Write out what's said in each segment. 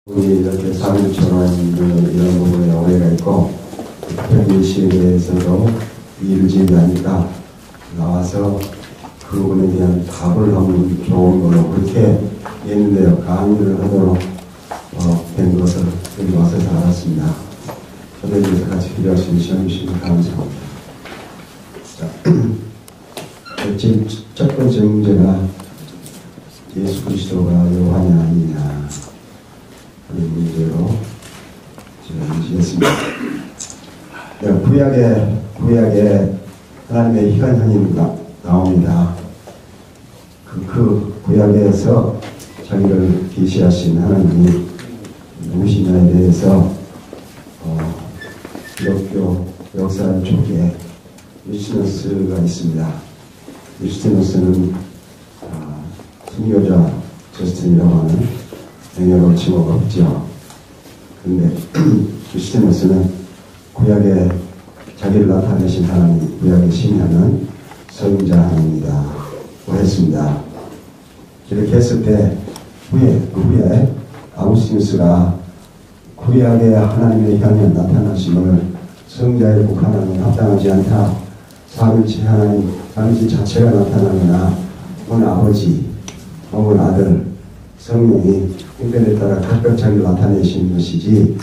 우리 이렇게 사람처럼 이런 부분에 오해가 있고 특별히 시에서도 이를 제기하니까 나와서 그 부분에 대한 답을 하면 좋은 걸로 그렇게 했는데요. 강의를 하도록 된 것을 여기 와서 알았습니다. 저에 대해서 같이 기도하시는 시험 주시면 감사합니다. 자, 지금 첫 번째 문제가 예수 그리스도가 요한이 아니냐 하는 문제로 제가 인지했습니다. 구약에 하나님의 희한형이 나옵니다. 그 구약에서 자기를 계시하신 하나님이 누구시냐에 대해서 기독교 역사 쪽에 유스티누스가 있습니다. 유스티누스는 순교자 저스틴이라고 하는 영역을 칭호가 없죠. 그런데 유스티누스는 구약에 자기를 나타내신 하나님, 구약의 신하는 성자 하나님이라고 했습니다. 이렇게 했을 때 후에 아우구스티누스가 구약의 하나님의 향해 나타나심을 성자에 국한하면 합당하지 않다. 삼위일체 하나님, 삼위일체 자체가 나타나거나 혹은 아버지, 혹은 아들, 성령이 형편에 따라 각각 자기를 나타내시는 것이지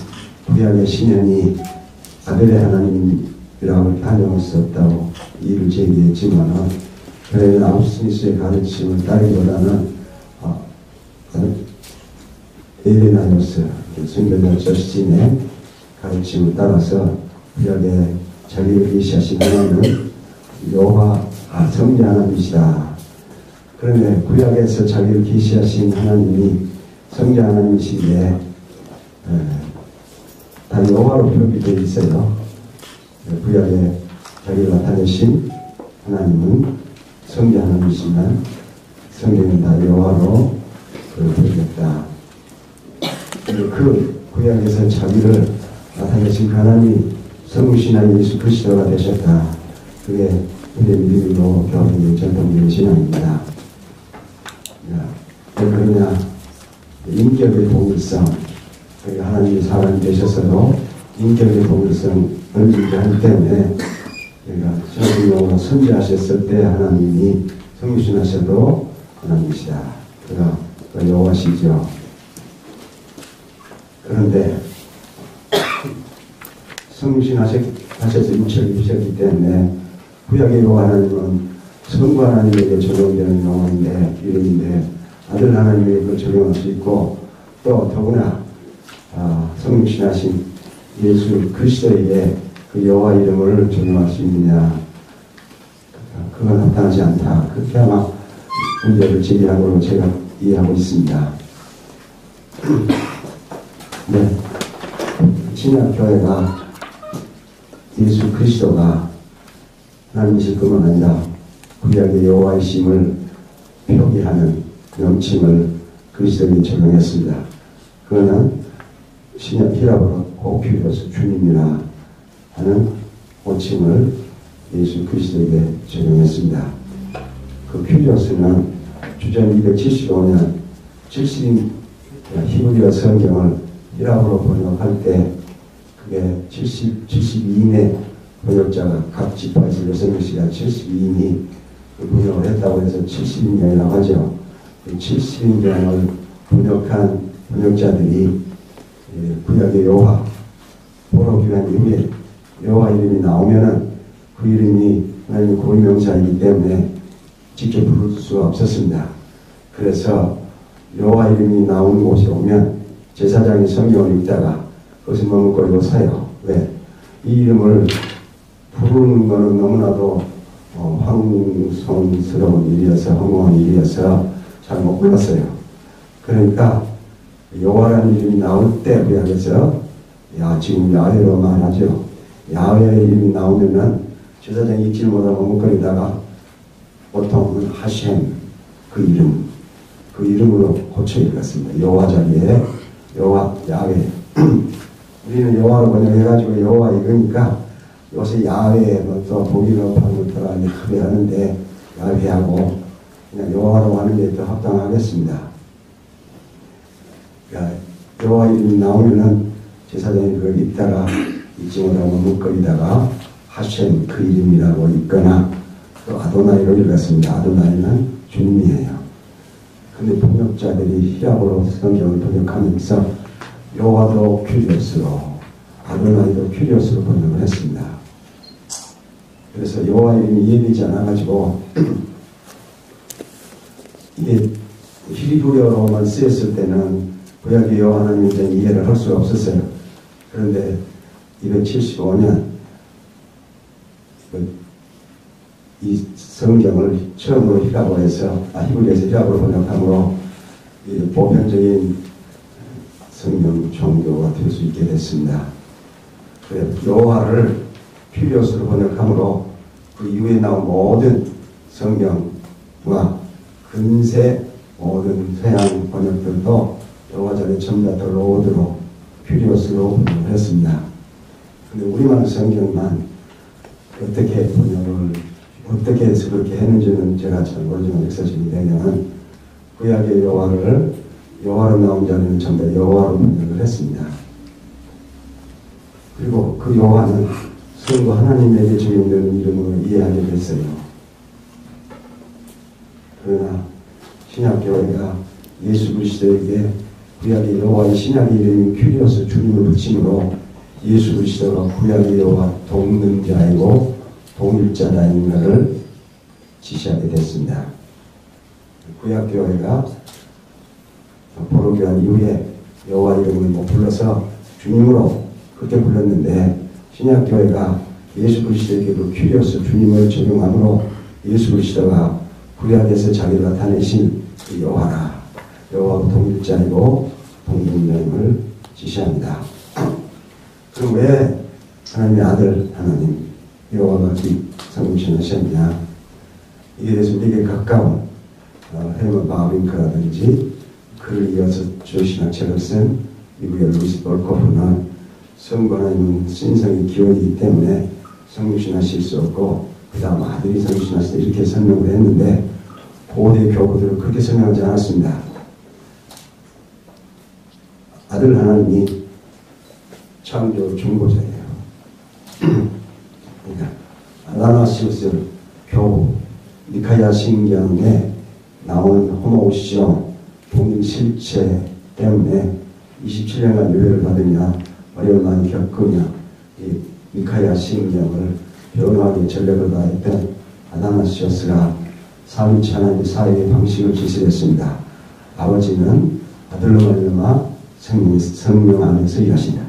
구약의 신현이 아들의 하나님이라고 판정할 수 없다고 이의를 제기했지만 그래서 아우구스티누스의 가르침을 따르기보다는 에레나이오스 순교자 저스틴의 가르침을 따라서 구약에 자기를 계시하신 하나님은 여호와 성자 하나님이시다. 그런데 구약에서 자기를 계시하신 하나님이 성자 하나님이신데 다 여호와로 표기되어 있어요. 구약에 자기를 나타내신 하나님은 성자 하나님이시지만 성경은 다 여호와로 표기했다. 그 구약에서 자기를 나타내신 하나님이 성부신하신 예수 그리스도가 되셨다. 그게 우리의 믿음으로 교회의 전통적인 신앙입니다. 왜 그러냐? 인격의 동일성, 하나님이 사람이 되셨어도 인격의 동일성을 유지하기 때문에 신학적으로 선지하셨을 때 하나님이 성부신하셔도 하나님이시다. 그가 여호와시죠. 그런데 성신하셔서 육체를 입으셨기 때문에 구약의 여호와 하나님은 성부 하나님에게 적용되는 용어인데 이름인데 아들 하나님에게 적용할 수 있고 또 더구나 성신하신 예수 그리스도에게 그 여호와 이름을 적용할 수 있느냐, 그건 나타나지 않다. 그렇게 아마 문제를 제기한 걸로 제가 이해하고 있습니다. 네, 신약교회가 예수 그리스도가 하나님이실 뿐만 아니라 구약의 여호와이심을 표기하는 명칭을 그리스도에게 적용했습니다. 그거는 신약 히라보로 오큐로스 주님이라 하는 호칭을 예수 그리스도에게 적용했습니다. 그 큐리오스는 주전 275년 70인 히브리어 성경을 히라보로 번역할 때 그게 72인의 번역자가 각 지파에서 6명씩이 72인이 번역을 했다고 해서 70인이라고 하죠. 70인경을 번역한 번역자들이 구약의 여호와 포로기한 이후에 여호와 이름이 나오면은 그 이름이 하나님의 고유명사이기 때문에 직접 부를 수가 없었습니다. 그래서 여호와 이름이 나오는 곳에 오면 제사장이 성경을 읽다가 그것을 머뭇거리고 서요. 왜? 이 이름을 부르는 것은 너무나도 황송스러운 일이어서 허무한 일이어서 잘 못 불렀어요. 그러니까 여호와라는 이름이 나올 때 구약에서 지금 야훼로 말하죠. 야훼의 이름이 나오면은 제사장이 읽지를 못하고 머뭇거리다가 보통은 하셴 그 이름으로 고쳐 읽었습니다. 여호와 자리에 여호와 야훼. 우리는 여호와로 번역해가지고 여호와 이거니까 요새 야훼 또 독일어판을 들어가니 크게 하는데 야훼하고 그냥 여호와로 하는 게 더 합당하겠습니다. 그러니까 여호와 이름이 나오면은 제사장이 그걸 읽다가 읽지 못하고 묵거리다가 하셴 그 이름이라고 읽거나 또 아도나이로 읽었습니다. 아도나이는 주님이에요. 근데 번역자들이 히라보로 성경을 번역하면서 여호와도 큐리오스로 아도나이도 큐리오스로 번역을 했습니다. 그래서 여호와 이름이 이해되지 않아가지고 이게 히브리어로만 쓰였을 때는 구약의 여호와 하나님에 대한 이해를 할 수가 없었어요. 그런데 275년 이 성경을 처음으로 히브리어에서 히라보로 번역함으로 보편적인 성경 종교가 될 수 있게 됐습니다. 여호와를 큐리오스로 번역함으로 그 이후에 나온 모든 성경과 근세 모든 서양 번역들도 여호와 자리에 전부 다 로드로 큐리오스로 번역을 했습니다. 근데 우리말 성경만 어떻게 해서 그렇게 했는지는 제가 잘 모르지만 역사적인 배경은 구약의 여호와로 나온 자리는 전부 다 여호와로 번역을 했습니다. 그리고 그 여호와는 성부 하나님에게 적용되는 이름으로 이해하게 됐어요. 그러나 신약교회가 예수 그리스도에게 구약의 여호와의 신약의 이름이 큐리오스 주님을 붙임으로 예수 그리스도가 구약의 여호와 동능자이고 동일자라는 것을 지시하게 됐습니다. 구약교회가 포로교환 이후에 여호와 이름을 못 불러서 주님으로 그렇게 불렀는데 신약교회가 예수 그리스도에게 그 큐리오스 주님을 적용함으로 예수 그리스도가 구약에서 자기를 나타내신 그 여호와라 여호와가 동일자이고 동등됨을 지시합니다. 그럼 왜 하나님의 아들 하나님 여호와가 성육신하셨냐? 이에 대해서 우리에게 가까운 헤먼 바빙크라든지 그를 이어서 주신학책을 쓴 미국의 루이스 볼코프는 성부 하나님은 신성의 기원이기 때문에 성육신하실 수 없고 그 다음 아들이 성육신하실 때 이렇게 설명을 했는데 고대 교부들은 그렇게 설명하지 않았습니다. 아들 하나님이 창조 중보자예요. 그러니까 아다나시우스 교부 니카야 신경에 나온 호모우시오 동일 실체 때문에 27년간 유해를 받으며 어려움을 많이 겪으며 이 미카야 신경을 변호하기 전력을 다했던 아다나시우스가 삼위체 하나님의 사역의 방식을 지시했습니다. 아버지는 아들로 말미암아 성령 안에서 일하신다.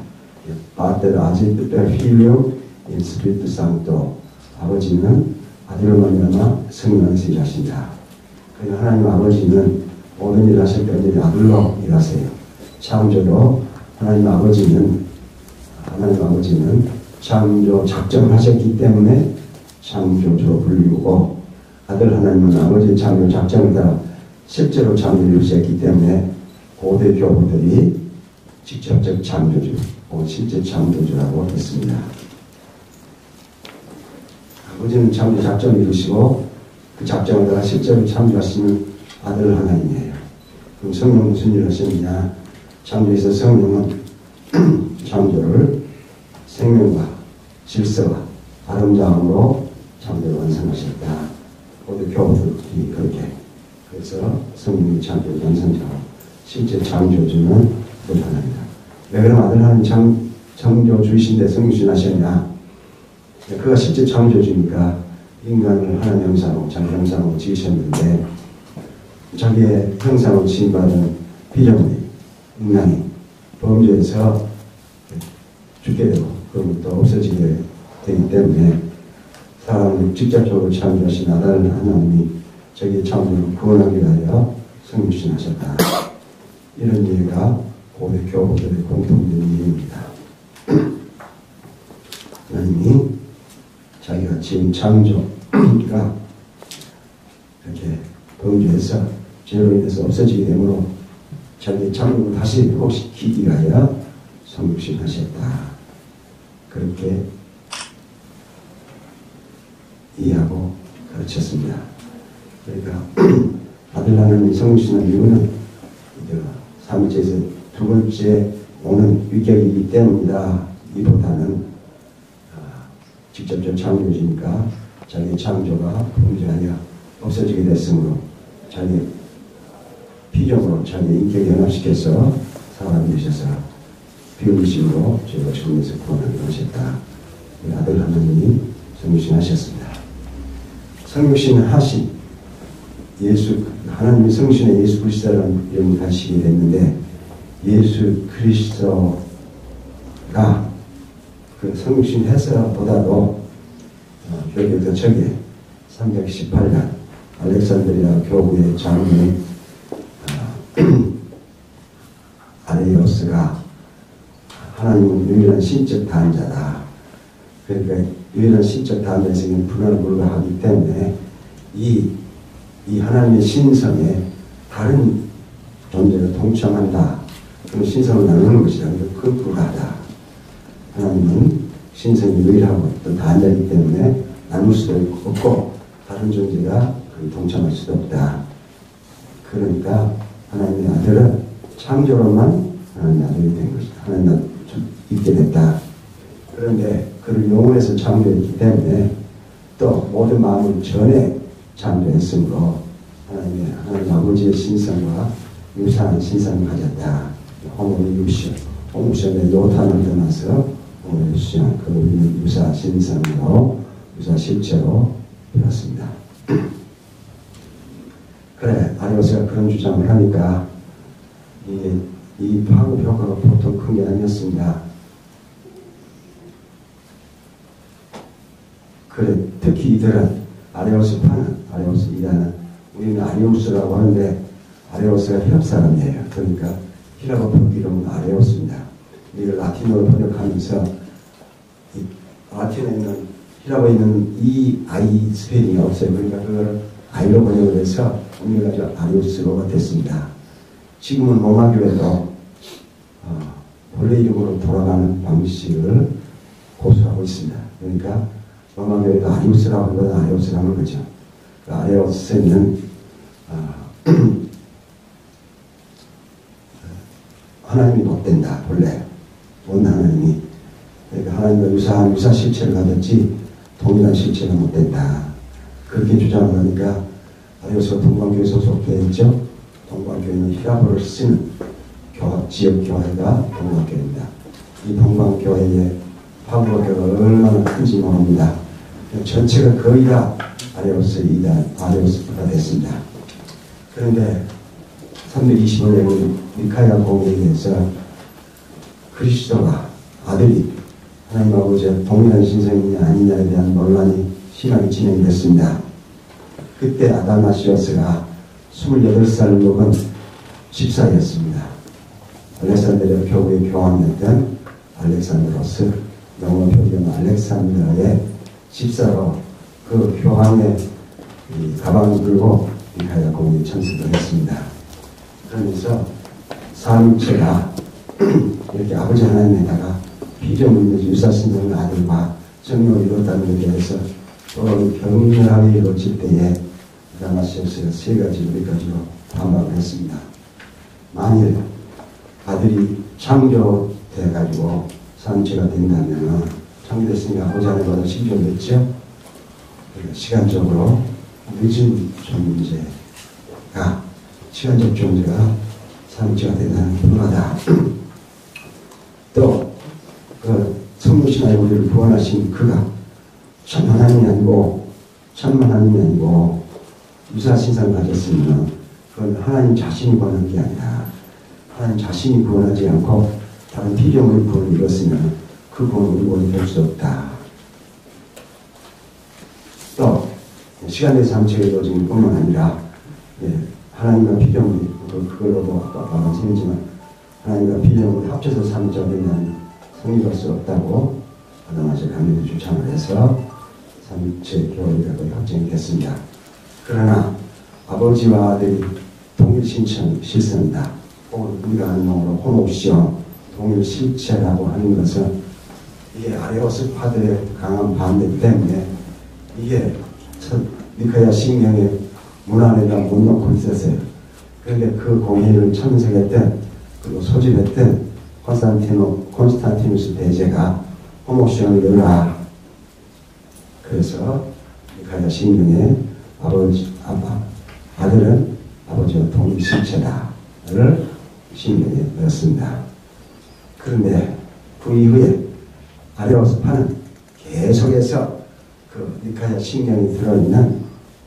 Padre agit per Filio in Spiritu Santo. 아버지는 아들로 말미암아 성령 안에서 일하신다. 그리고 하나님 아버지는 모든 일을 하실 때 언제나 아들로 일하세요. 창조로 하나님 아버지는 창조 작정을 하셨기 때문에 창조주로 불리우고 아들 하나님은 아버지의 창조 작정을 따라 실제로 창조를 이루셨기 때문에 고대 교부들이 직접적 창조주, 실제 창조주라고 했습니다. 아버지는 창조 작정을 이루시고 그 작정을 따라 실제로 창조하시는 아들 하나님이에요. 그럼 성령은 무슨 일을 하셨느냐? 창조에서 성령은 창조를 생명과 질서와 아름다움으로 창조를 완성하셨다. 고대 교부들이 그렇게. 그래서 성령이 창조를 완성자고 실제 창조주는 아들 하나님이다. 왜 그럼 아들 하나님 창조주이신데 성육신하셨냐? 그가 실제 창조주니까 인간을 하나님 형상으로 자기 형상으로 지으셨는데 자기의 형상으로 지음받은 피조물이 인간이 범죄해서 죽게 되고 그로부터 없어지게 되기 때문에 사람을 직접적으로 창조하신 아들 하나님이 자기의 창조를 구원하기 위하여 성육신하셨다. 이런 이해가 고대 교부들의 공통된 이해입니다. 하나님이 자기가 지은 창조가 이렇게 범죄해서 죄로 인해서 없어지게 되므로 자기의 창조를 다시 회복시키기 위하여 성육신하셨다. 그렇게 이해하고 가르쳤습니다. 그러니까 아들 하나님이 성육신한 이유는 삼위체에서 두 번째 오는 위격이기 때문이다. 이보다는 직접적 창조주니까 자기 창조가 풍조하여 없어지게 됐으므로 자기 피조물로 자기 인격을 연합시켜서 사람이 되셔서 비우심으로 죄가 죽음에서 구원을 이루셨다. 우리 아들 하나님이 성육신하셨습니다. 성육신하신 예수, 하나님이 성육신의 예수 그리스도라는 이름을 가지시게 됐는데 예수 그리스도가 그 성육신해서보다도 교계 저기 318년 알렉산드리아 교구의 장로인 아레이오스가 하나님은 유일한 신적 다한자다. 그러니까 유일한 신적 다한자에서 분할을 불가하기 때문에 이 하나님의 신성에 다른 존재가 동참한다. 그럼 신성을 나누는 것이다. 그건 불가하다. 하나님은 신성이 유일하고 또 다한자이기 때문에 나눌 수도 없고 다른 존재가 동참할 수도 없다. 그러니까 하나님의 아들은 창조로만 하나님의 아들이 된 것이다. 하나님은 있게 됐다. 그런데 그를 영혼에서 창조했기 때문에 또 모든 마음을 전에 창조했으므로 하나님 아버지의 신성과 유사한 신성을 가졌다. 호모시온의 요탄을 떠나서 호모시온 그 유사 신성으로 유사 실체로 되었습니다. 그래 아레오스가 그런 주장을 하니까 이 파급 효과가 보통 큰 게 아니었습니다. 그래 특히 이들은 아레오스파는 아레오스 이라는 우리는 아리우스라고 하는데 아레오스가 히랍 사람이에요. 그러니까 히랍어 이름은 아레오스입니다. 우리가 라틴어로 번역하면서 이 라틴어에 있는 히랍어에 있는 이 아이 스페링이 없어요. 그러니까 그걸 아이로 번역을 해서 우리가 아리우스로가 됐습니다. 지금은 로마교회도 본래 이름으로 돌아가는 방식을 고수하고 있습니다. 그러니까 로마교회도 아리우스라고 하는 건 아리우스라고 하는 거죠. 그 아리우스는 하나님이 못된다. 본래 온 하나님이 그러니까 하나님과 유사한 유사 실체를 가졌지 동일한 실체가 못된다. 그렇게 주장을 하니까 아리우스가 동방교회 소속되어 있죠. 동방교회는 히라보를 쓰는 지역 교회가 동방교회입니다. 이 동방교회의 파급효과가 얼마나 큰지 모릅니다. 전체가 거의 다 아레오스가 됐습니다. 그런데 325년 미카야 공회에 의해서 그리스도가 아들이 하나님 아버지의 동일한 신성이냐 아니냐에 대한 논란이 심하게 진행됐습니다. 그때 아다나시오스가 28살 먹은 집사였습니다. 알렉산드리아 교구의 교황이었던 알렉산드로스, 영어 표기는 알렉산드라의 집사로 그 교황의 가방을 들고 미카야 공회에 참석을 했습니다. 그러면서 삼위체가 이렇게 아버지 하나님에다가 피조물의 유사신성의 아들과 정령을 이뤘다는 것에 대해서 서로 격렬하게 이루어질 때에 아다나시오스가 세 가지 우리까지로 반박을 했습니다. 만일 아들이 창조돼가지고 삼위체가 된다면 창조됐으니까 아버지 하나님보다 신조됐죠. 시간적으로 늦은 존재가 시간적 존재가 삼위체가 된다는 게 불가하다. 또 그 성부신하에 우리를 구원하신 그가 참 하나님이 아니고 유사신상을 가졌으면 그건 하나님 자신이 구원한 게 아니라 하나님 자신이 구원하지 않고 다른 피조물의 구원을 이뤘으면 그 구원은 구원이 될 수 없다. 또 시간의 삼체가 이루어진 뿐만 아니라 하나님과 피조물이 그걸로도 아까 말씀했지만 하나님과 피조물이 합쳐서 삼위체가 된다는 성립할 수 없다고 아다나시오스가 강력히 주장을 해서 삼위체 교리가 거의 확정이 됐습니다. 그러나 아버지와 아들이 동일 실성이다. 혹은 우리가 하는 용어로 호모시온 동일 실체라고 하는 것은 이게 아레오스파들의 강한 반대 때문에 이게 미카야 신경의 문 안에다 못 놓고 있었어요. 그런데 그 공회를 참석했던 그 소집했던 콘스탄티누스 대제가 호모시온을 열라. 그래서 미카야 신경에 아들은 아버지와 동일실체다를 신경에 넣었습니다. 그런데 그 이후에 아레오스파는 계속해서 그 미카야 신경이 들어있는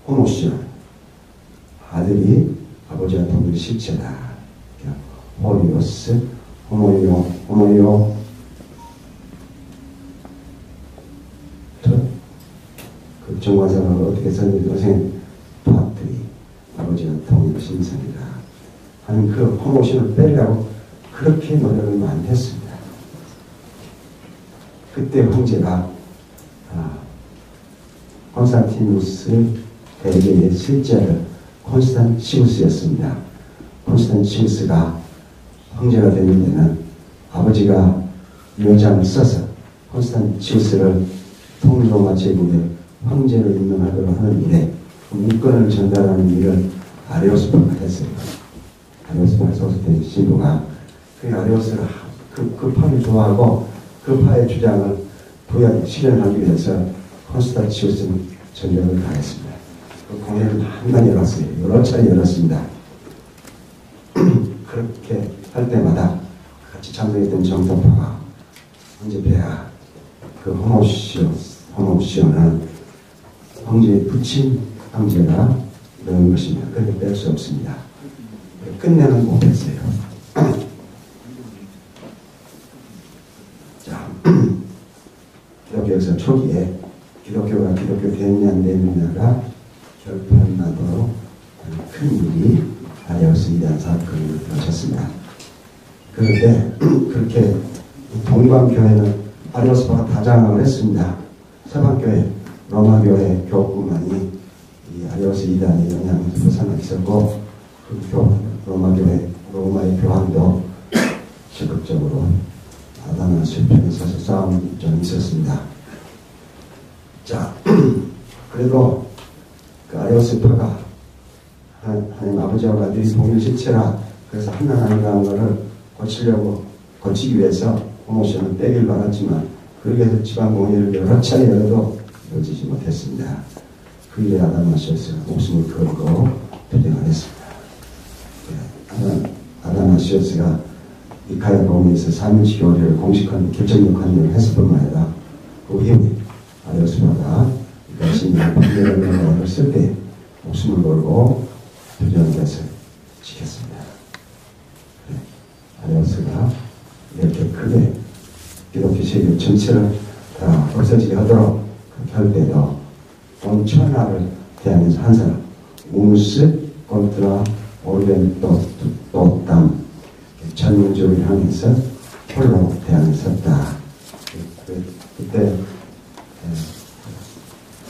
호모시온, 아들이 아버지와 동일실체다. 호리오스, 호모요, 그 정관사가 어떻게 썼는지 선생님 토아트리, 아버지와 동일신성이라 하는 그 호모시온을 빼려고 그렇게 노력을 많이 했습니다. 그때 황제가 콘스탄티누스 대제의 실제를 콘스탄티우스였습니다. 콘스탄티우스가 황제가 되는 데는 아버지가 유언장을 써서 콘스탄티우스를 통로마 제국의 황제로 임명하도록 하는 일에 그 문건을 전달하는 일을 아레오스파가 했어요. 아레오스파 소속된 신부가 그 아레오스를 그 파를 좋아하고 그 파의 주장을 실현하기 위해서 콘스탄티우스는 전력을 다했습니다. 그 공회를 한번 열었어요. 여러 차례 열었습니다. 그렇게 할 때마다 같이 참석했던 정통파가 황제폐하 그 호모시온은 황제의 부친 황제가 넣은 것입니다. 그렇게 뺄 수 없습니다. 끝내는 못했어요. 자, 기독교 역사 초기에 기독교 되느냐 안 되느냐가 결판나도록 큰 일이 아레오스 이단 사건을 거쳤습니다. 그런데 그렇게 동방교회는 아레오스파가 다장을 했습니다. 서방교회, 로마교회 교구만이 이 아레오스 이단의 영향을 벗어나 있었고 그 로마교회, 로마의 교황도 적극적으로 아다나스 편에 서서 싸움이 좀 있었습니다. 자, 그래도 그 아레오스파가 하나님 아버지와 아들이 동일실체라 그래서 하나님이라는 것을 고치기 위해서 호모시온을 빼길 바랐지만 그렇게 해서 지방공회를 여러 차례 열어도 이루어지지 못했습니다. 그 일에 아다나시오스가 목숨을 걸고 투쟁을 했습니다. 아다나시오스가 미카야 공회에서 3일치 교리를 공식한 결정력 일을 했을 뿐만 아니라 그 이후에 아레오스파가 미카야 신앙을 판결을 쓸 때 목숨을 걸고 투쟁을 해서 지켰습니다. 아레오스가 이렇게 크게 기독교 세계 전체를 다 없어지게 하도록 그렇게 할 때도 온 천하를 대하면서 한 사람 우무스 콘트라 오르벤 또땀 전문적으로 향해서 홀로 대하면서 했다. 그때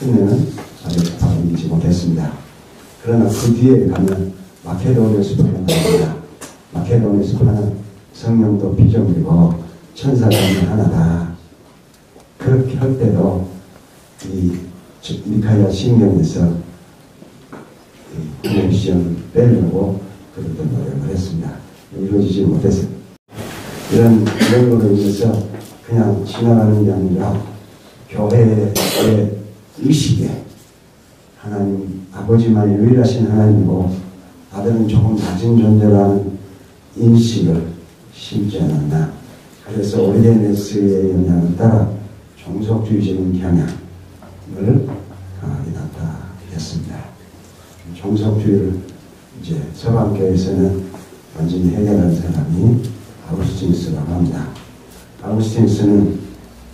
끝내는 아레오스파가 이기지 못했습니다. 그러나 그 뒤에 가면 마케도니아스파가 나옵니다. 마케도니아스파는 성령도 피조물이고 천사가 하나다. 그렇게 할 때도 이 미카야 신경에서 호모시온을 빼려고 그랬던 노력을 했습니다. 이루어지지 못했어요. 이런 걸로 인해서 그냥 지나가는 게 아니라 교회의 의식에 하나님 아버지만 유일하신 하나님이고 아들은 조금 낮은 존재라는 인식을 심지 않았나. 그래서 오리게네스의 영향을 따라 종속주의적인 경향을 강하게 나타냈습니다. 종속주의를 이제 서방교회에서는 완전히 해결한 사람이 아우구스티누스라고 합니다. 아우구스티누스는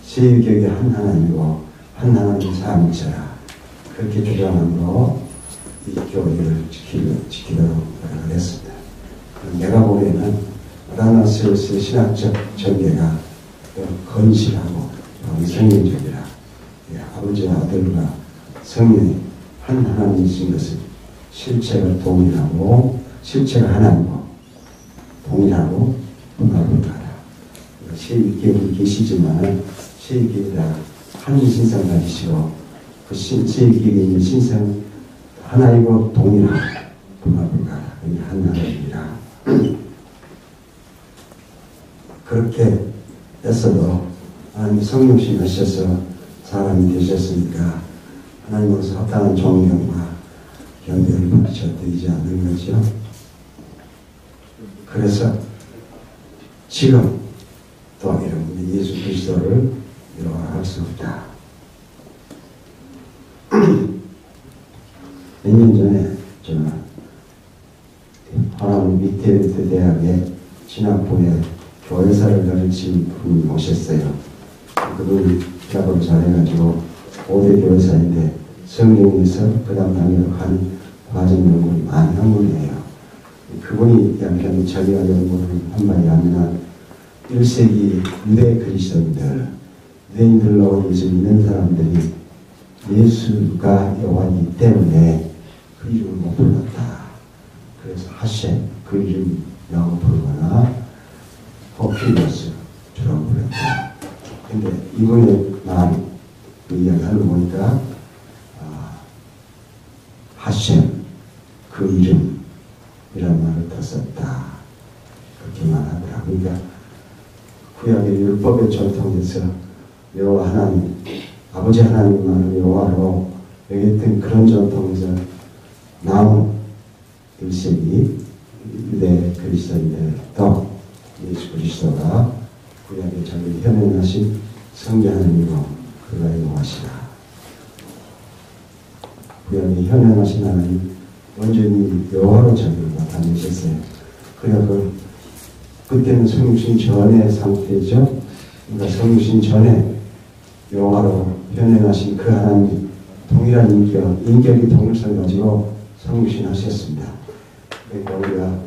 세계교육의 한 하나님이고 한 하나님 삼위체라 그렇게 주장함으로 이 교리를 지키도록 노력을 했습니다. 내가 보기에는 아다나시오스의 신학적 전개가 건실하고 성경적이라 아버지와 아들과 성령이 한 하나님이신 것을 실체가 동일하고 실체가 하나이고 동일하고 분화불가하다. 세계계획이 계시지만 세계계획이라 한 신성 가지시고 그 세계계획에 있는 신성 하나이고 동일하고 분화불가하다. 한 하나님이라. 그렇게 했어도 하나님 성육신 하셔서 사람이 되셨으니까 하나님으로서 합당한 존경과 경배를 받으셔야 되지 않는 거죠. 그래서 지금 또 여러분이 예수 그리스도를 미워할 수 없다. 몇 년 전에 저는 하남 미테르트 대학의 진학부에 교회사를 가르친 분이 오셨어요. 그분이 대학을 잘해가지고 5대 교회사인데 성경에서 그 다음 단계로 한 과정 연구를 많이 한 분이에요. 그분이 이야기하는 자기가 연구를 한 바에 하면 1세기 유대 그리스도인들, 유대인들로 예수 믿는 사람들이 예수가 여호와이기 때문에 그 이름을 못 불렀다. 그래서 하셈 그 이름이라고 부르거나 호피로스 주라고 불렀다. 근데 이분의 말, 그 이야기하는 거 보니까 하셈 그 이름이라는 말을 더 썼다. 그렇게 말하더라. 그러니까 구약의 율법의 전통에서 여호와 하나님, 아버지 하나님만을 여호와로 여겼던 그런 전통에서 나온 1세기 유대 그리스도인들도 예수 그리스도가 구약의 자기 현현하신 성자 하나님이고 그가 여호와시라. 구약의 현현하신 하나님 완전히 여호와로 자기를 나타내셨어요. 그래서 그때는 성육신 전의 상태죠. 그러니까 성육신 전에 여호와로 현현하신 그 하나님 동일한 인격이 동일성 가지고 성육신 하셨습니다. 그러니까 우리가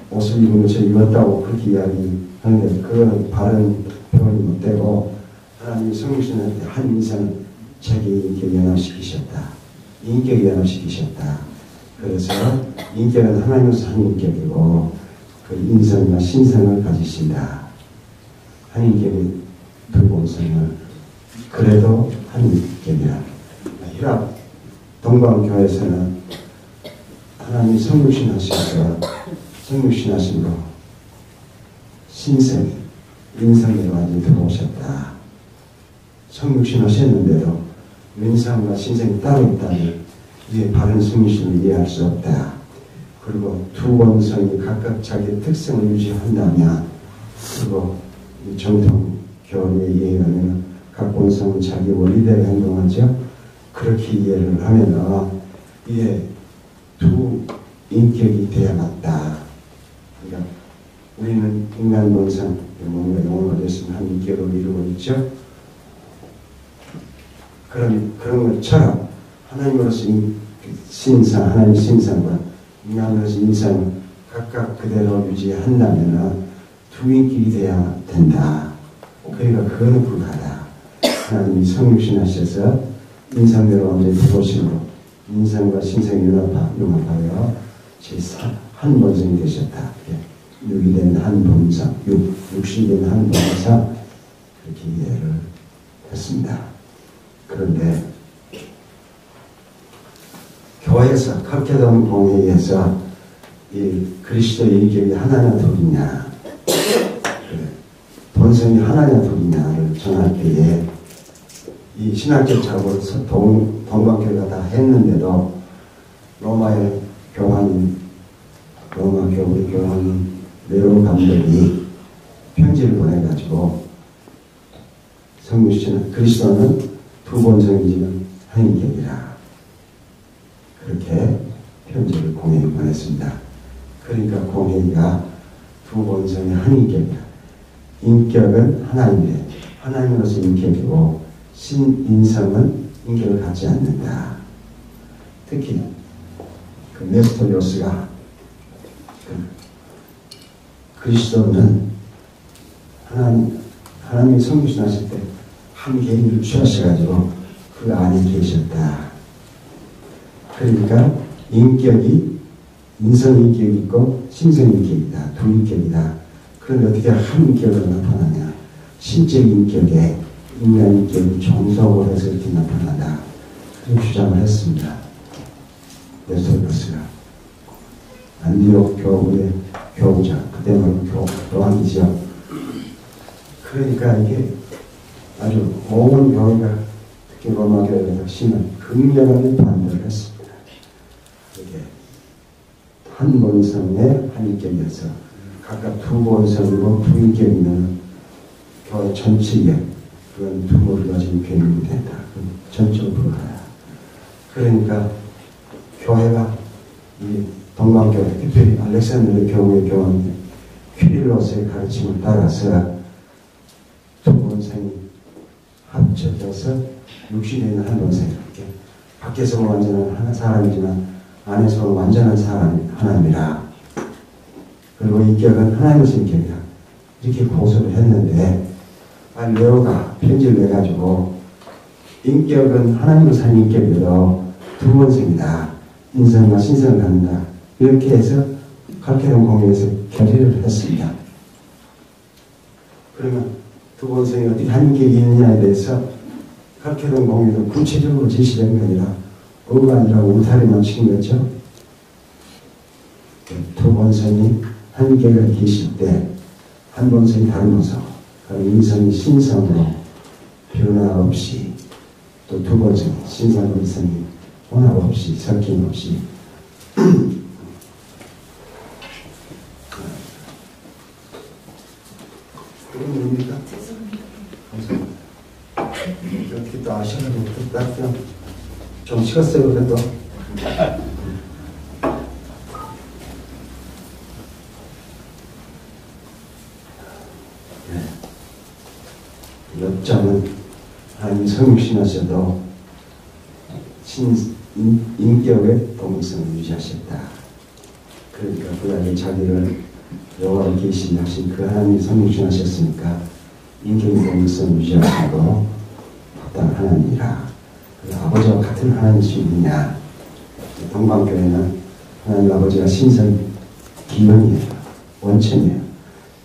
옷을 입은 것을 입었다고 그렇게 이야기하는데 그건 바른 표현이 못되고 하나님이 성육신할 때 한 인상을 자기 인격 연합시키셨다. 인격 연합시키셨다. 그래서 인격은 하나님으로서 한 인격이고 그 인성과 신성을 가지신다. 한 인격의 두 본성을 그래도 한 인격이라. 히랍 동방교회에서는 하나님이 성육신 하셔서 성육신 하심으로 신성, 인성에 완전히 들어오셨다. 성육신 하셨는데도 인성과 신성이 따로 있다면 이게 바른 성육신을 이해할 수 없다. 그리고 두 본성이 각각 자기의 특성을 유지한다면 그리고 정통 교리에 의하면 각 본성은 자기 원리대로 행동하죠. 그렇게 이해를 하면 이게 두 인격이 되어야 맞다. 그러니까 우리는 인간 본성, 뭔가 영혼을 가졌으면 한 인격을 이루고 있죠. 그런 것처럼 하나님으로서 신상, 하나님의 신상과 인간으로서 인상을 각각 그대로 유지한다면 두 인격이 되어야 된다. 그러니까 그거는 불가하다. 하나님이 성육신 하셔서 인상대로 완전히 들어오심으로 인상과 신성이 융합하여 한 본성이 되셨다. 육이 된 한 본성, 육신이 된 한 본성 그렇게 이해를 했습니다. 그런데 교회에서 각계동 공회에서 이 그리스도의 인격이 하나냐 둘이냐 본성이 하나냐 둘이냐를 정할 때에 이 신학적 작업을 동방교회가 다 했는데도 로마의 교황인 로마 교회 교황인 네로 감독이 편지를 보내가지고 성육신 그리스도는 두 본성이지만 한 인격이라 그렇게 편지를 공회에 보냈습니다. 그러니까 공회가 두 본성의 한 인격이라 인격은 하나님의 하나님으로서 인격이고 신인성은 인격을 갖지 않는다. 특히 그 네스토리오스가 그리스도는 하나님이 성육신 하실 때 한 개인을 취하셔가지고 그 안에 계셨다. 그러니까 인격이 인성 인격이 있고 신성 인격이다. 두 인격이다. 그런데 어떻게 한 인격으로 나타나냐? 신적 인격에 인간 인격이 종속을 해서 이렇게 나타난다. 그렇게 주장을 했습니다. 네스토리오스가 안디옥 교구의 교부자, 그때 말로 교황이죠. 그러니까 이게 아주 온 교회가 특히 로마 교회에서 심한 극렬하게 반대를 했습니다. 이게 한 본성의 한 인격이어서 각각 두 본성이고 두 인격이 있는 교회 전체에 그런 두모를 가진 교회이 된다. 전적으로 불가야. 그러니까 교회가 이 동방교회, 특별히 알렉산드르 교회 교황 퀴릴로스의 가르침을 따라서 두 본성이 합쳐져서 육신에 있는 한 본성, 이렇게 밖에서는 완전한 하나 사람이지만 안에서는 완전한 사람이 하나님이라. 그리고 인격은 하나님의 인격이라. 이렇게 고소를 했는데 레오가 편지를 내가지고 인격은 하나님을 산 인격이라도 두 본성이다. 인성과 신성을 갖는다. 이렇게 해서 칼케돈 공회에서 결의를 했습니다. 그러면 두 본성이 어디 한 인격이 있느냐에 대해서 칼케돈 공회도 구체적으로 제시된 게 아니라 뭐가 아니라 울타리만 치는 거죠. 두 본성이 한 인격에 계실 때 한 본성이 다른 본성, 인성이 신성으로 변화 없이 또 두 본성이 신성과 인성이 혼합 없이 섞임 없이 그런 의미입니까? 감사합니다. 어떻게 또 아시아를 못했다? 그냥 좀 식었어요, 그래도. 역장은 하나님 성육신하셔도 인격의 동성을 유지하셨다. 그러니까 그 안에 자기를 여호와로 계시하신 그 하나님이 성육신하셨으니까 인격의 동성을 유지하시고 합당한 하나님이라. 아버지와 같은 하나님이시 있느냐? 동방교회는 하나님 아버지가 신성 기원이에요. 원천이에요.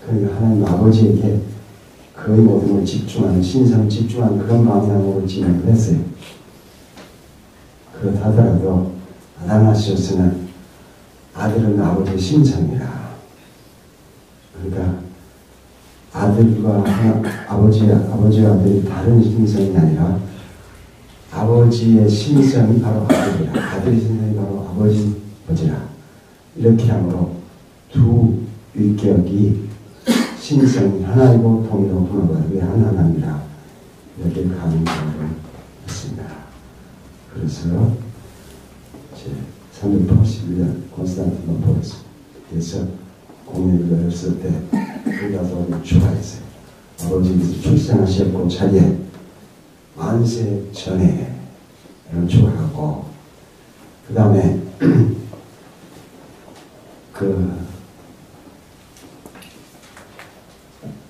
그러니까 하나님 아버지에게 거의 모든 걸 집중하는, 신성을 집중하는 그런 방향으로 진행을 했어요. 그렇다더라도 아다나시오스는 아들은 아버지의 신성이라. 그러니까 아들과 아버지와 아들이 다른 신성이 아니라 아버지의 신성이 바로 아들이라. 아들의 신성이 바로 아버지라. 이렇게 함으로 두 인격이 신성이 하나이고 동일하고 분화가 왜 하나님이라 이렇게 강조를 했습니다. 그래서 제 381년 콘스탄티노폴에서 공회를 했을 때 그가서 추가했어요. 아버지께서 출생하셨고 자기의 만세 전에 추가하고 그 다음에 그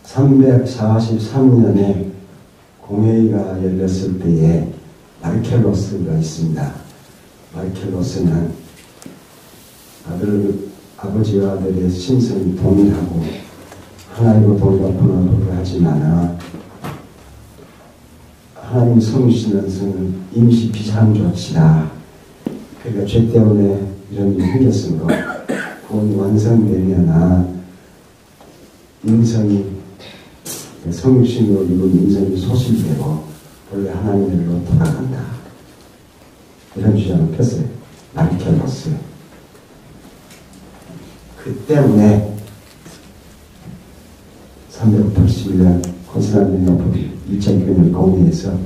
343년에 공회의가 열렸을 때에 마르켈로스가 있습니다. 마르켈로스는 아버지와 아들의 신성이 동일하고 하나님과 동일하구나 하지만 하나님 성신은 성은 임시 비상조치다. 그러니까 죄 때문에 이런 일이 생겼으므로 그건 완성되면 인성이 성육신으로 입은 인성이 소실되고 원래 하나님으로 돌아간다. 이런 주장을 폈어요. 마르켈로스. 그 때문에 381년 콘스탄티노플 2차 교회 공회에서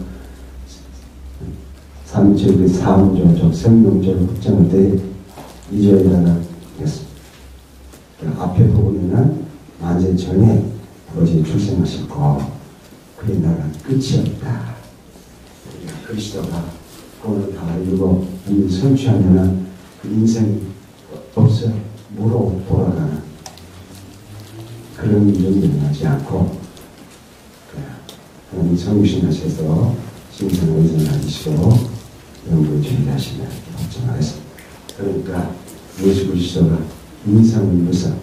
3조 3조적 성명적으로 확정을 때 2조에다가 했습니다. 앞에 부분에는 만세 전에 아버지 출생하셨고 그의 나라는 끝이 없다. 그리스도가 그걸 다 이루고 성취하면 그 인생이 없어 무로 돌아가는 그런 일은 하지 않고 하나님 성육신하셔서 신성을 의존하시고 영구히 존재하시면 확정하겠습니다. 그러니까 예수 그리스도가 인성을 위해서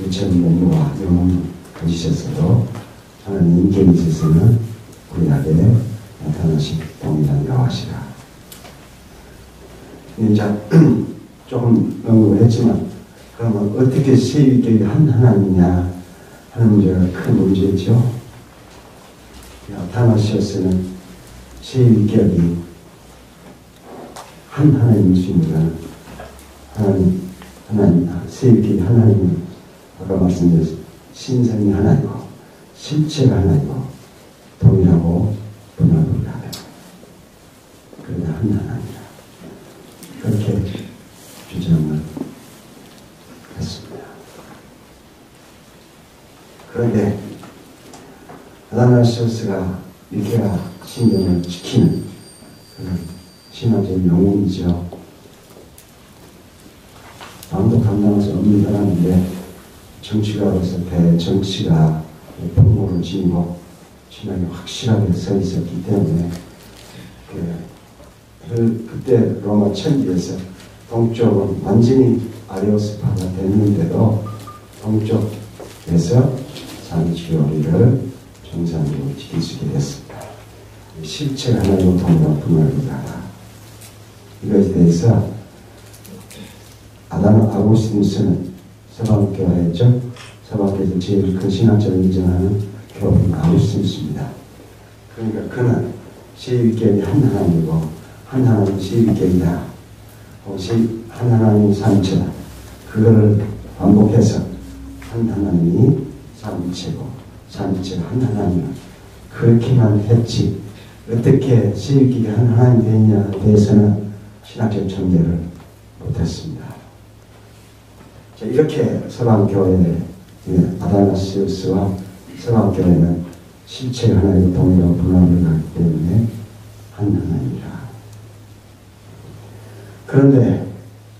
우리처럼 몸과 영혼을 가지셨어도 하나님 인격에 있어서는 구약에 나타나신 동일한 여호와시라. 이제 조금 언급을 했지만 그러면 어떻게 세위격이 한 하나님이냐 하는 문제가 큰 문제죠. 아타나시오스는 제1격이 한 하나님일 수 있는 하나님, 제1격이 하나님은 아까 말씀드렸듯이 신성이 하나이고 실체가 하나이고 동일하고 분화불가하다. 그러나 한 하나님이라 그렇게 주장을 했습니다. 그런데 아타나시오스가 이케아 신경을 지키는 그런 신화적인 영웅이죠. 아무도 감당할 수 없는 사람인데 정치가로서 대정치가 풍모를 지니고 신앙이 확실하게 서 있었기 때문에 그때 로마 천지에서 동쪽은 완전히 아리오스파가 됐는데도 동쪽에서 산지교리를 정상적으로 지킬 수 있게 됐습니다. 실체가 하나이고 동일한 분화를 하라. 이것에 대해서 아구스티누스는 서방교회죠. 서방교회에서 제일 큰 신학자를 인정하는 교회는 아구스티누스입니다. 그러니까 그는 제1계획이 한 하나님이고 한 하나님은 제1계획이다. 한 하나님이 삼위체다. 그거를 반복해서 한 하나님이 삼위체고 삼위체가 한 하나님이다. 그렇게만 했지 어떻게 제1계획이 한 하나님이 되느냐에 대해서는 신학적 전개를 못했습니다. 자, 이렇게 서방교회 아타나시우스와 서방교회는 실체 하나의 동일한 분화를 하기 때문에 한 하나입니다. 그런데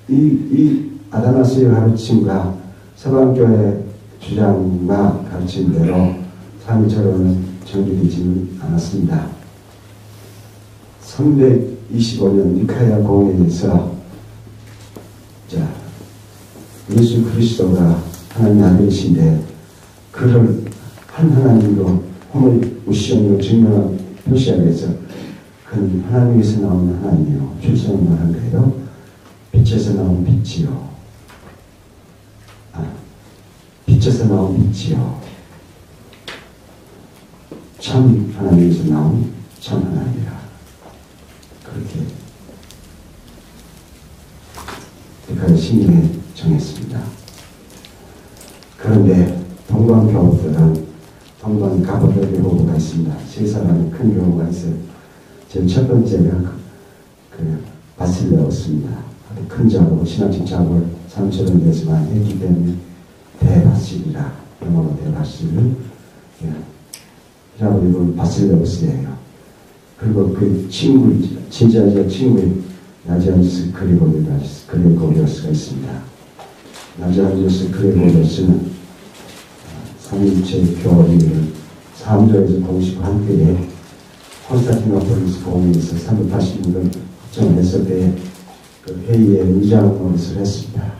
이 아타나시우스의 가르침과 서방교회 주장과 가르침대로 삼위체로는 정리되지는 않았습니다. 325년 니카야 공회에서 예수 그리스도가 하나님 아들이신데 그를 한 하나님으로 호모우시온으로 증명한 표시하기 위해서 그는 하나님에서 나오는 하나님이요 출생을 말한 거예요. 빛에서 나온 빛이요 빛에서 나온 빛이요 참 하나님에서 나온 참 하나님이라 그렇게 니카야 신경에 정했습니다. 그런데 동방교우들은 동방가보들 교우가 있습니다. 세 사람의 큰 교우가 있어요. 제일 첫 번째가 바실레오스입니다. 아주 큰 작업을 신학적 작업을 3,000년 돼서만 했기 때문에 대바실이라 영어로 대바실을 이라고 이건 바실레오스예요. 그리고 그 친구 진짜 친구인 나지안주스 그레고리오스가 있습니다. 나지안주스 그레고리오스는 삼위체 교리를 3조에서 공식 함께 콘스탄티노플리스 공회에서 380년을 확정했을 때 그 회의에 의장 노릇을 했습니다.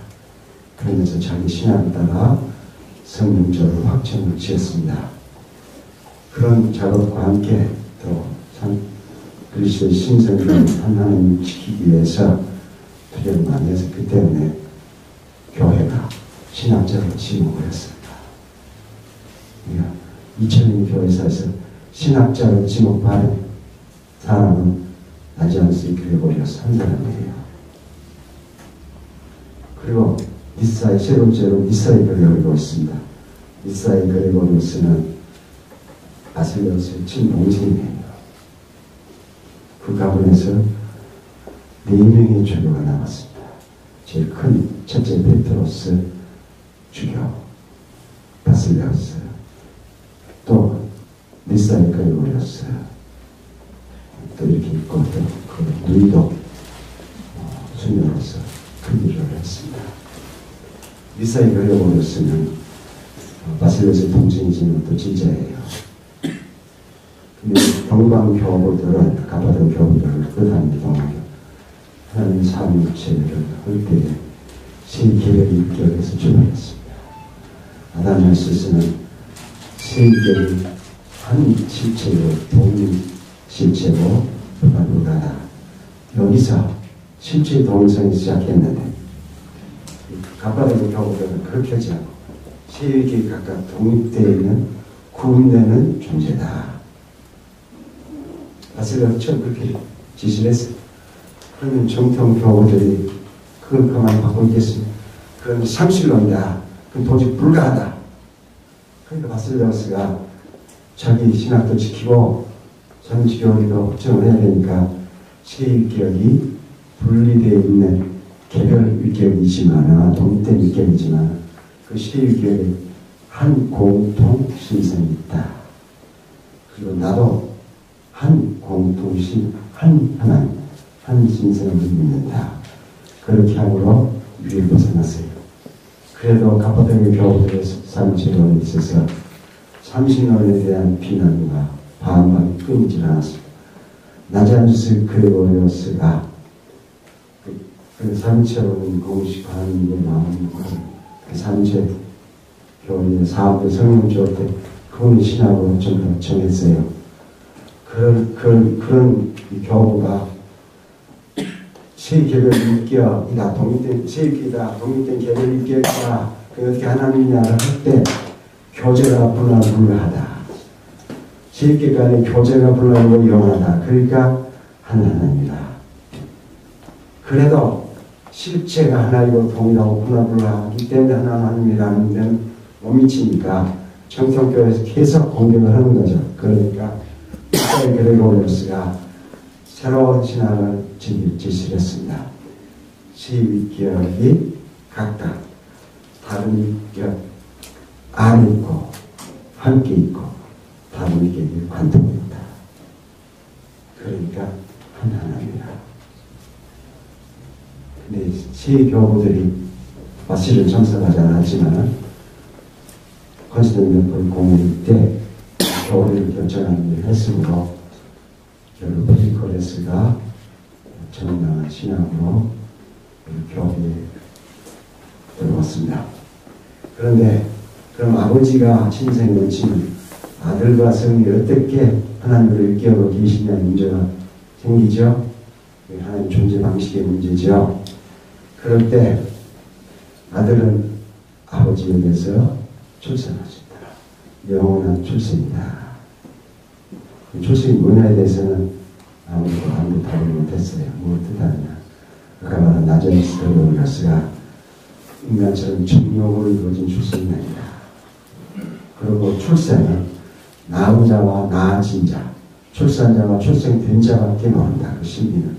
그러면서 자기 신앙에 따라 성령적으로 확정을 지었습니다. 그런 작업과 함께 또 그리스도의 신성을 하나님 지키기 위해서 투쟁을 많이 해서 그 때문에 교회가 신학자로 지목을 했습니다. 그러니까 2000년 교회사에서 신학자로 지목받은 사람은 나지안스 그레고리오스 한 사람이에요. 그리고 니사의 세 번째로 니사의 그레고리오스입니다. 니사의 그레고리오스는 바실레오스의 친동생이에요. 그 가문에서 4명의 주교가 나왔습니다. 제일 큰 첫째 베드로스 주교, 바실레오스, 또 니사의 그레고리오스, 또 이렇게 있고 또 그 누이도 수녀로서 큰 일을 했습니다. 니사의 그레고리오스는 바실레오스의 동생이지만 또 진짜예요. 동방 교부들은 가파도 교부들을 뜻하는 동방 하나님 삼위체를 할 때에 세 계획이 입격해서 출발했습니다. 아타나시우스는 세 계획이 한 실체로 동일 실체로 불가능하다. 여기서 실체 동일성이 시작했는데 가파도 교부들은 그렇게 하지 않고 세 계획이 각각 독립되어 있는 구분되는 존재다. 바실레처럼 그렇게 지시를 했어요. 그러면 정통 교우들이 그걸 그만 바꾸고 있겠습니다. 그건 상실론이다. 그건 도저히 불가하다. 그러니까 바실레우스가 자기 신학도 지키고 전지교리도 확정을 해야 되니까 세일교역이 분리되어 있는 개별 율법이지만 독립된 율법이지만 그 세일교역에 한 공통 신성이 있다. 그리고 나도 한 공통신, 한 하나님, 한 신성을 믿는다. 그렇게 하므로 위를 벗어났어요. 그래도 가파도의 교우들의 삶지론에 있어서 삼신론에 대한 비난과 반박이 끊이질 않았습니다. 나자누스 그레고리오스가 그 삼체론 공식화하는 데 나오는 그 삼체 교리의 사업을 성령 주을 때 그분의 신학으로 좀 더 정했어요. 그런 교부가 세계별 일격이다, 독립된 세계이다, 독립된 개별 일격이다. 그 어떻게 하나님이냐를 할 때 교제가 불가하다. 세계 간의 교제가 불가하고 영원하다. 그러니까 하나님이다. 그래도 실체가 하나이고 동일하고 불가하기 때문에 하나님이라는 데는 못 미치니까 정통교회에서 계속 공격을 하는 거죠. 그러니까 그레고리오스가 새로운 신학을 제시했습니다. 시위기역이 각각 다른 위격 안에 있고 함께 있고 다른 위격이 관통이 있다. 그러니까 하나님이라. 근데 시교부들이 사실은 정설하지 않았지만 컨스탄티노플 공회 때 교리를 결정하는 일을 했으므로 결국 피리코레스가 정당한 신앙으로 교회에 들어왔습니다. 그런데 그럼 아버지가 신생을 지면 아들과 성이 어떻게 하나님을 일깨우고 계시냐는 문제가 생기죠. 하나님 존재 방식의 문제죠. 그럴 때 아들은 아버지에 대해서 출생하셨다. 영원한 출생이다. 출생이 뭐냐에 대해서는 아무도 답을 못했어요. 뭘 뜻하느냐. 아까 말한 나자누스 그레고리오스가 인간처럼 정욕으로 이루어진 출생이 아니다. 그리고 출생은 낳은 자와 낳아진 자, 출산자와 출생된 자밖에 모른다. 그 신비는.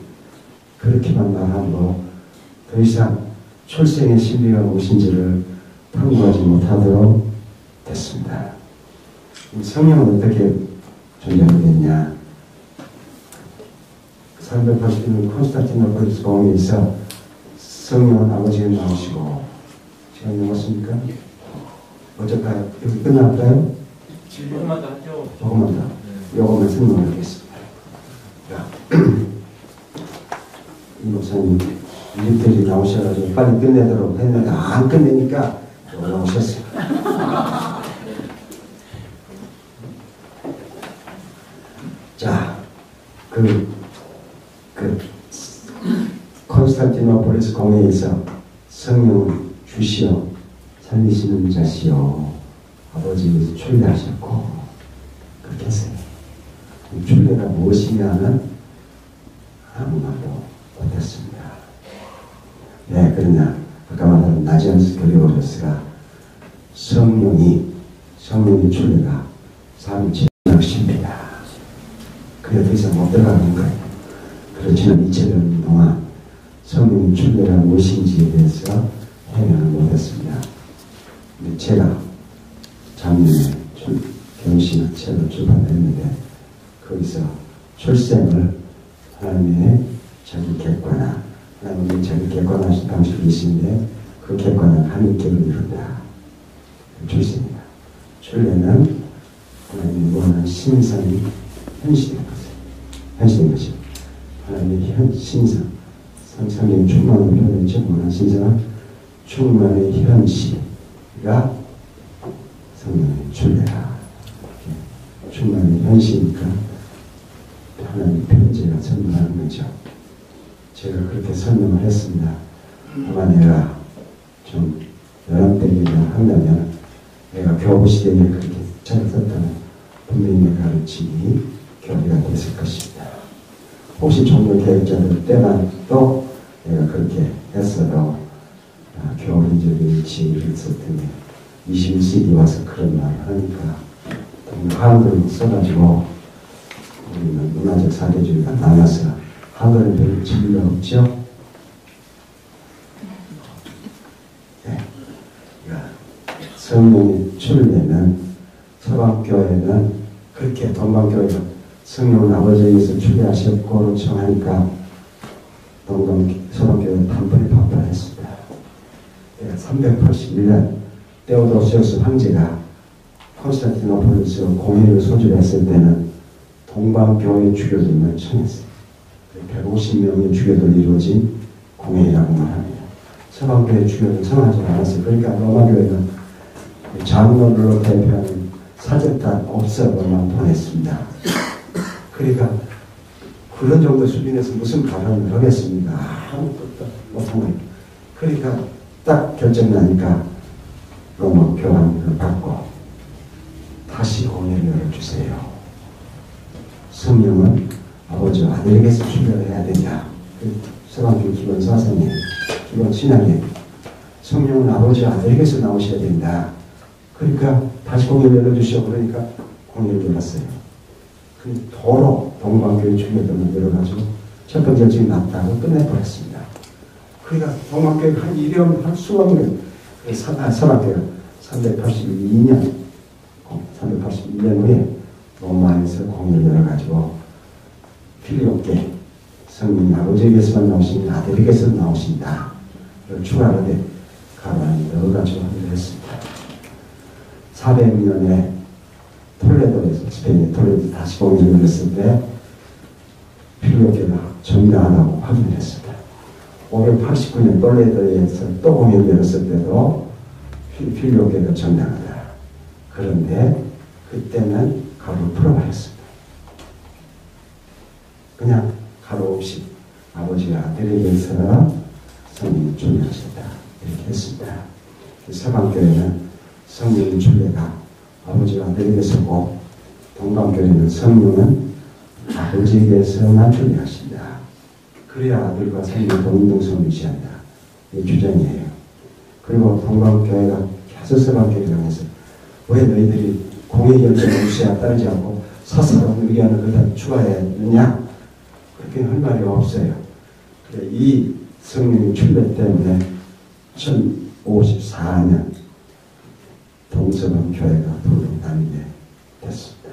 그렇게만 말하므로 더 이상 출생의 신비가 무엇인지를 탐구하지 못하도록 됐습니다. 성령은 어떻게 존재하게 됐냐. 380년 콘스탄티노플 공회에서 성령은 아버지가 나오시고 시간이 넘었습니까? 어쩔까요? 여기 끝날까요? 조금만 더 하죠. 조금만 더. 요것만 설명하겠습니다. 이 목사님 일들이 나오셔가지고 빨리 끝내도록 했는데 안 끝내니까 나오셨어요. 자, 콘스탄티노폴리스 공회에서 성령을 주시어 살리시는 자시오. 아버지께서 출례하셨고 그렇게 했어요. 출례가 무엇이냐는 아무 말도 못했습니다. 왜 그러냐? 아까 말한 나자누스 그레고리오스가 성령의 출례가 삼위일체 신비다. 그래 더 이상 못 들어가는 거예요. 그렇지만 2000년 동안 성령의 출례가 무엇인지에 대해서 해명을 못했습니다. 근데 제가 작년에 경신한 책을 출판했는데 거기서 출생을 하나님의 자기 객관화, 하나님의 자기 객관화하신 방식이 있는데 그 객관화는 하늘격을 이룬다. 출생이다. 출례는 하나님의 원하는 신성이 현실된 것이에요. 현실된 것이에요. 하나님의 신성, 성령의 충만을 표현했죠. 원하는 신성은 충만의 현시가 성령의 출례라. 충만의 현시니까 하나님 편지가 설명하는 거죠. 제가 그렇게 설명을 했습니다. 아마 내가 좀 여람되게 한다면 내가 교부시대에 그렇게 잘 썼다면 분명히 내 가르침이 교리가 됐을 것입니다. 혹시 종료 계획자들 때만 또 내가 그렇게 했어도 교리적인 지위를 있었더니 21세기 와서 그런 말을 하니까 한글을 써가지고 우리는 문화적 사대주의가 나눠서 한글은 별 재미가 없죠? 네. 성령의 출례는 서방교회는 그렇게 동방교회가 성령은 아버지에게서 출례하셨고로 청하니까 서방교회는 단번에 반발했습니다. 381년 데오도시우스 황제가 콘스탄티노플에서 공회를 소집했을 때는 동방교회 주교들만 청했어요. 150명의 주교들이 이루어진 공회라고 말합니다. 서방교회 주교는 청하지 않았어요. 그러니까 로마교회는 장로들로 대표하는 사제단 옵서버만 보냈습니다. 그러니까 그런 정도 수준에서 무슨 발언을 하겠습니까? 아무것도 못하는. 그러니까 딱 결정나니까 로마 교황을 받고 다시 공회를 열어주세요. 성령은 아버지와 아들에게서 출발을 해야 된다. 서방교 기본 사상이에요. 기본 신앙이에요. 성령은 아버지와 아들에게서 나오셔야 된다. 그러니까 다시 공회를 열어주시오. 그러니까 공회를 열었어요. 도로 동방교회 주교들만 열어가지고 첫 번째 결정이 맞다고 끝내버렸습니다. 그러니까 동방교회가 한 일회용 한 수만 명, 서방교회가 382년 후에 로마에서 공회를 열어가지고 필요없게 성령 아버지에게서만 나오신 아들에게서 나오신다. 그걸 추가하되 가만히 넣어가지고 하기로 했습니다. 400년에 톨레도에서 스페인의 톨레도 다시 공회를 열었을 때 필요없게가 정당하다고 확인을 했습니다. 589년 톨레도에서 또 공회를 열었을 때도 필요없게가 정당하다. 그런데 그때는 가로 풀어버렸습니다. 그냥 가로 없이 아버지와 아들에게서 성령이 출례하셨다. 이렇게 했습니다. 서방교회는 성령의 출례가 아버지와 아들에게서고 동방교회는 성령은 아버지에게서만 출례하신다. 그래야 아들과 성령이 동등성을 유지한다. 이 주장이에요. 그리고 동방교회가 계속 서방교회를 해서 왜 너희들이 공의 결정을 무시하고 따르지 않고 사사로운 의견을 그다 추가했느냐? 그렇게 할 말이 없어요. 그래, 이 성령의 출례 때문에 1054년 동서방 교회가 둘로 나뉘게 됐습니다.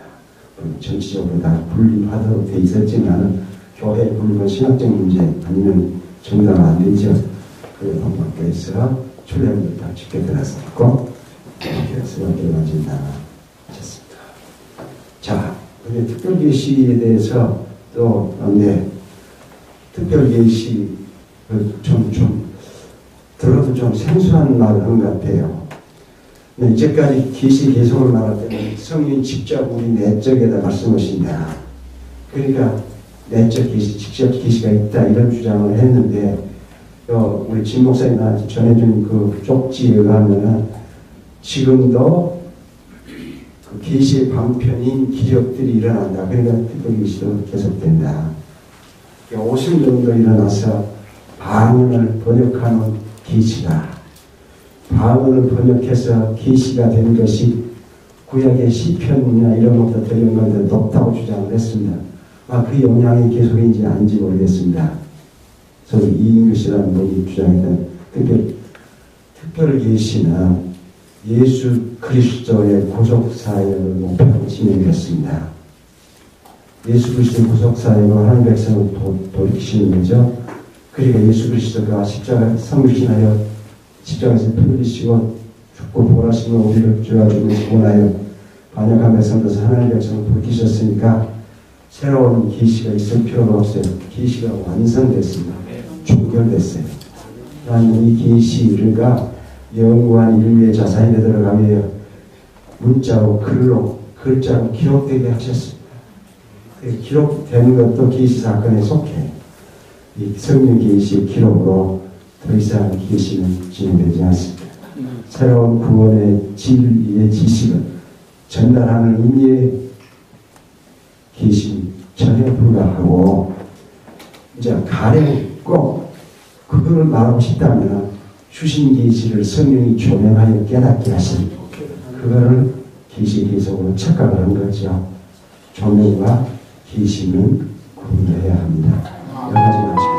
정치적으로 다 분리하도록 돼 있었지만 교회 분리는 신학적 문제 아니면 정당 안 되죠. 그 동방교회에서 출례를 다 쉽게 들었었고 서방교회가 나눠졌습니다. 자, 근데 특별계시에 대해서 또 특별계시 좀 들어도 좀 생소한 말을 한 것 같아요. 이제까지 계시 계속을 말할 때는 성령이 직접 우리 내적에다 말씀하신다. 그러니까 내적 계시, 직접 계시가 있다 이런 주장을 했는데 우리 진 목사님 나한테 전해준 그 쪽지에 의하면 지금도 그 계시의 방편인 기적들이 일어난다. 그러니까 특별 계시도 계속된다. 50 정도 일어나서 방언을 번역하는 계시가 방언을 번역해서 계시가 된 것이 구약의 시편이나 이런 것도 들은 것들 높다고 주장을 했습니다. 그 영향이 계속인지 아닌지 모르겠습니다. 저도 이잉글씨라는 분이 주장했던 특별 계시는 예수 그리스도의 구속 사역을 목표로 진행했습니다. 예수 그리스도의 구속 사역을 하나님 백성을 돌이키시는 거죠. 그러니까 예수 그리스도가 십자가 성육신하여 십자가에서 피 흘리시고 죽고 부활하시고 우리를 죄와 죽음에서 구원하여 반역한 백성들에서 하나님 백성을 돌이키셨으니까 새로운 계시가 있을 필요가 없어요. 계시가 완성됐습니다. 종결됐어요. 하나님은 이 계시가 영원한 인류의 자산에 들어가기 위해 문자로 글자로 기록되게 하셨습니다. 기록되는 것도 계시 사건에 속해 이 성령 계시의 기록으로 더 이상 계시는 진행되지 않습니다. 새로운 구원의 진리의 지식을 전달하는 의미의 계시는 전혀 불가하고 가령 꼭 그거를 말하고 싶다면 주신 계시를 성령이 조명하여 깨닫게 하신 그거를 계시 계속으로 착각을 한 거죠. 조명과 계시는 구분해야 합니다. 여기까지 마치겠습니다.